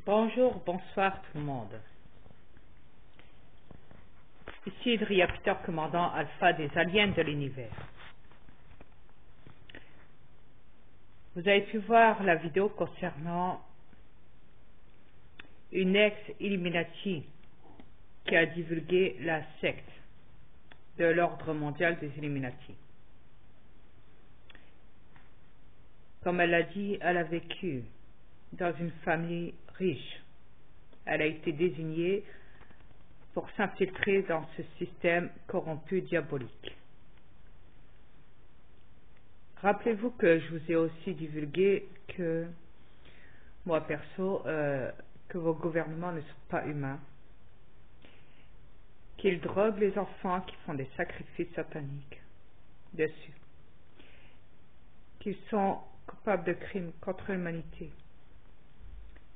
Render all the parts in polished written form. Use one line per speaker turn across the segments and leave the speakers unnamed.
Bonjour, bonsoir tout le monde. Ici Idria Peter, commandant Alpha des aliens de l'univers. Vous avez pu voir la vidéo concernant une ex-Illuminati qui a divulgué la secte de l'ordre mondial des Illuminati. Comme elle a dit, elle a vécu dans une famille riche. Elle a été désignée pour s'infiltrer dans ce système corrompu diabolique. Rappelez-vous que je vous ai aussi divulgué que, moi perso, que vos gouvernements ne sont pas humains, qu'ils droguent les enfants, qui font des sacrifices sataniques dessus, qu'ils sont coupables de crimes contre l'humanité,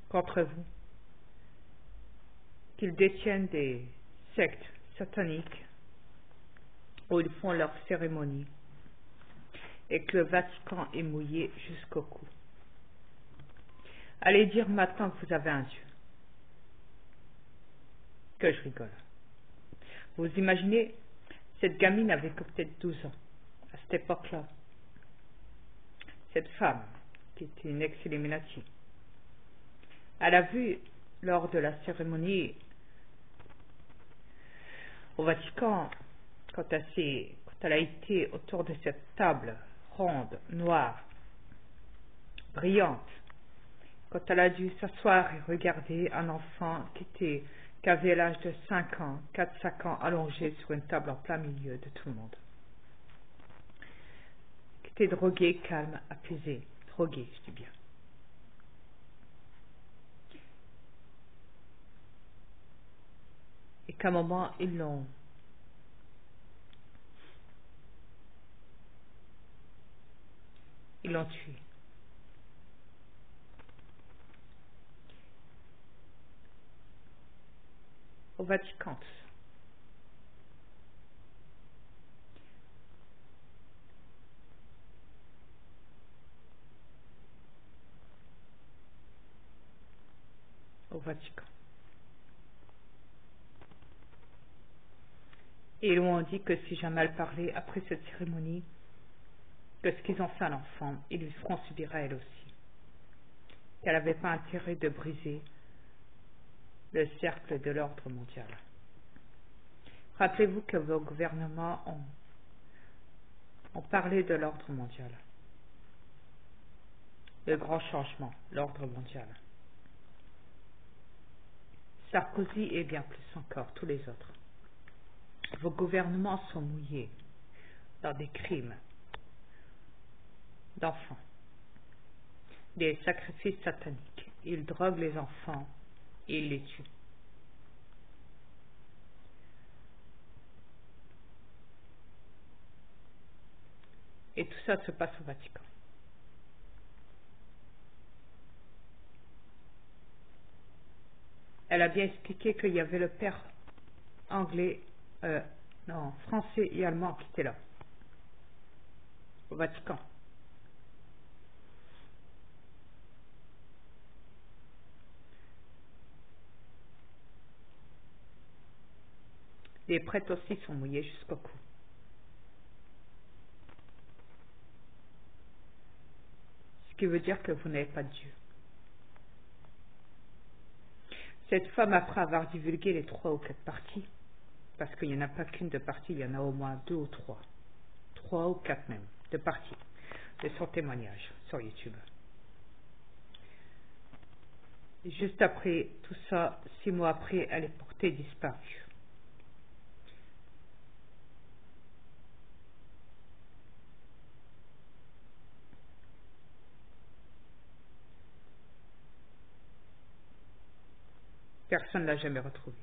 contre vous, qu'ils détiennent des sectes sataniques où ils font leurs cérémonies et que le Vatican est mouillé jusqu'au cou. Allez dire maintenant que vous avez un Dieu. Que je rigole. Vous imaginez, cette gamine avait que peut-être 12 ans à cette époque-là. Cette femme, qui était une ex-Illuminati, elle a vu lors de la cérémonie au Vatican, quand elle a été autour de cette table ronde, noire, brillante, quand elle a dû s'asseoir et regarder un enfant qui avait l'âge de 5 ans, 4-5 ans, allongé sur une table en plein milieu de tout le monde, qui était drogué, calme, apaisé, drogué, je dis bien. Et qu'à un moment, ils l'ont tué. Au Vatican. Au Vatican. Et ils lui ont dit que si jamais elle parlait après cette cérémonie, que ce qu'ils ont fait à l'enfant, ils lui feront subir à elle aussi. Qu'elle n'avait pas intérêt de briser le cercle de l'ordre mondial. Rappelez-vous que vos gouvernements ont parlé de l'ordre mondial. Le grand changement, l'ordre mondial. Sarkozy et bien plus encore, tous les autres. Vos gouvernements sont mouillés dans des crimes d'enfants, des sacrifices sataniques. Ils droguent les enfants et ils les tuent. Et tout ça se passe au Vatican. Elle a bien expliqué qu'il y avait le père français et allemand qui étaient là, au Vatican. Les prêtres aussi sont mouillés jusqu'au cou. Ce qui veut dire que vous n'avez pas de Dieu. Cette femme, après avoir divulgué les 3 ou 4 parties, parce qu'il n'y en a pas qu'une de partie, il y en a au moins 2 ou 3, 3 ou 4 même, de parties, de son témoignage sur YouTube. Et juste après tout ça, 6 mois après, elle est portée disparue. Personne ne l'a jamais retrouvée.